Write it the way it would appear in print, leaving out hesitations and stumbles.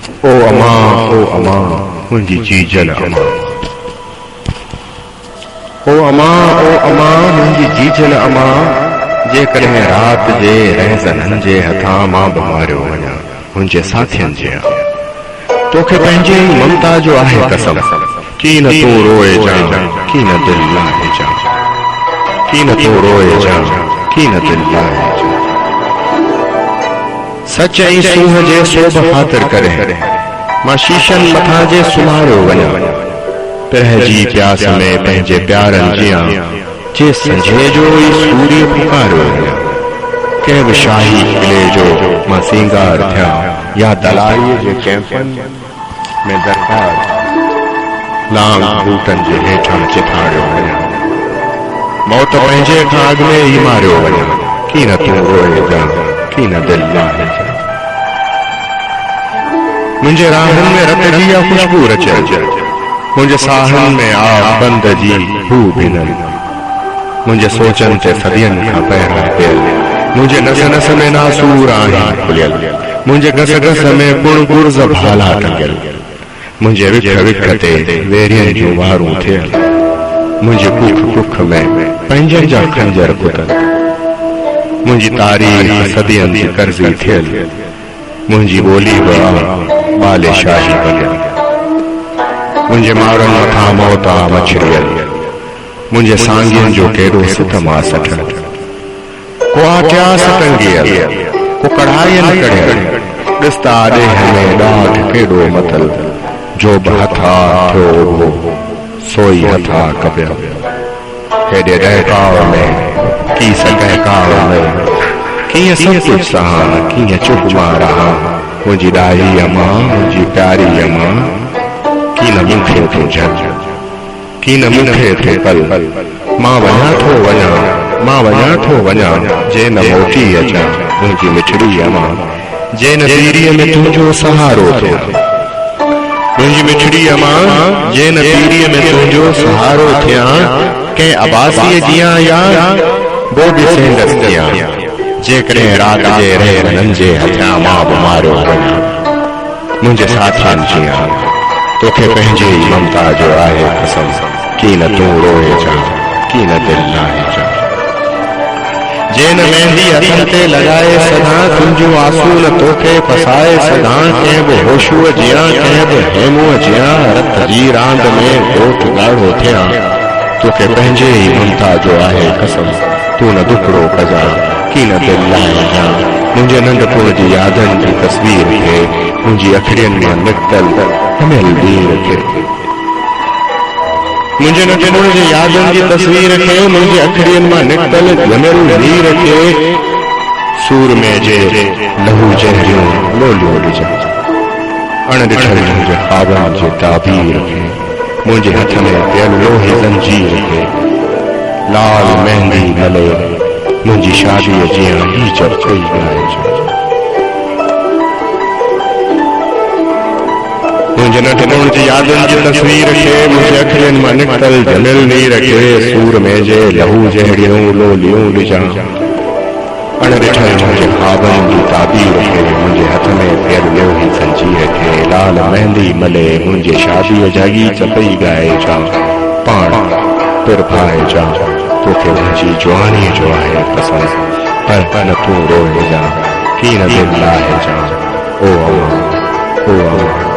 ओ अमा मुंहिंजी जीजल अमा। ओ अमा मुंहिंजी जीजल अमा, जेकॾहिं राति जे रहज़ननि जे हथां मां बीमारियो वञा मुंहिंजे साथियनि जे तोखे पंहिंजे ई ममता जो आहे कसम, की न तूं रोए जां की न दिल लाहे जां, की न तूं रोए जां की न दिल लाहे जां। सच ऐं सूंह जे सोभ ख़ातिर करे मां शीशन मथां जे सुम्हारियो वञा, पिरहजी प्यास में पंहिंजे प्यारनि जियां जे संझे जो ई सूर्य पुकारियो वञा। कंहिं बि शाही किले जो मां सींगार थिया या दलाईअ जे कैंपनि में दरकार लांग बूटनि जे हेठां चिथाड़ियो वञा। मौत पंहिंजे खां अॻु में ई मारियो वञा, की न तूं रोए जां की न दिल लाहे जां। मुंहिंजे राहनि में रत जी या खुशबू रचियल, मुंहिंजे साहनि में आग बंद जी बू भिनल, मुंहिंजे सोचनि ते सदियनि खां पहिरां पियल, मुंहिंजे नस नस में नासूर आहिनि खुलियल, मुंहिंजे गस गस में गुण गुर्ज़ भाला टंगियल, मुंहिंजे विख विख ते वेरियनि जूं वारूं थियल, मुंहिंजे कुख कुख में पंहिंजनि जा खंजर कुतल, मुंहिंजी तारीख़ सदियनि जी कर्ज़ी थियल, मुंहिंजी ॿोली बि बाले शाही बगियल, मुंहिंजे मारनि मथां मौत आ मछरियल, मुंहिंजे सांगियुनि जो केॾो सितम आ सठल, को आट्यास टंगियल को कढ़ाई न कढ़ियल, ॾिसता ॾेह में ॾाढ केॾो मतल, जो बि हथा थियो हो सोई हथा कबियल। हेॾे डहकाव में की सटहकाव में कीअं सब कुछ सहां, कीअं चुप मां रहां, मुंहिंजी ॾाही अमा मुंहिंजी प्यारी अमा, की न मूंखे थो झल, की न मूंखे थो कल, मां वञा थो वञा जे न मोटी अचां, मुंहिंजी मिठड़ी अमा जे न पीरीअ में तुंहिंजो सहारो थियो, मुंहिंजी मिठड़ी अमा जे न पीरीअ में तुंहिंजो सहारो थियां, कंहिं अबासीअ जियां या बोबी सेंडस जियां, जेकॾहिं राति जे रहज़ननि जे हथियां मां बीमारियो वञा मुंहिंजे साथियनि जियां, तोखे पंहिंजे ई ममता जो आहे कसम, की न तूं रोए जां की न दिल लाहे जां। जे न मेहंदी हथनि ते लॻाए सघां तुंहिंजूं आसूं न तोखे फसाए सघां, कंहिं बि होशूअ जियां कंहिं बि हेमूअ जियां, रत जी रांद में ॻोठ ॻाढ़ो थियां, तोखे पंहिंजे ई ममता जो आहे कसम, तूं न दुखड़ो कजां की न दिल लाहे जां। मुंहिंजे नंढपुण जी यादनि जी तस्वीर खे मुंहिंजी अखियुनि मां निकितल हिमल वीर खे, मुंहिंजे नंढपुण जी यादनि जी तस्वीर खे मुंहिंजी अखियुनि मां निकितल हिमल वीर खे, सूर में जे लहू जहिड़ियूं लोलियूं ॾिजां, अणॾिठल मुंहिंजे ख़्वाबनि जे ताबीर खे, मुंहिंजे हथ में पियल लोही ज़ंजीर खे, लाल मेहंदी मले मुंहिंजी शादीअ जियां ई जब कई ॻाए जां। मुंहिंजे नंढपुण जी यादनि जी तस्वीर खे मुंहिंजे अखियुनि मां निकितल जमिल नीर खे, सूर में जे लहू जहिड़ियूं लोलियूं ॾिजां, अणॾिठल मुंहिंजे ख़्वाबनि जी ताबीर खे, मुंहिंजे हथ में पियल लोही ज़ंजीर खे, लाल मेहंदी मले मुंहिंजे शादीअ जा गीत पई ॻाए जां, पाण पिर पाए जां, तोखे मुंहिंजी जवानीअ जो आहे पसंद, पर न तूं रोए जां की न दिल लाहे जां। ओ अमा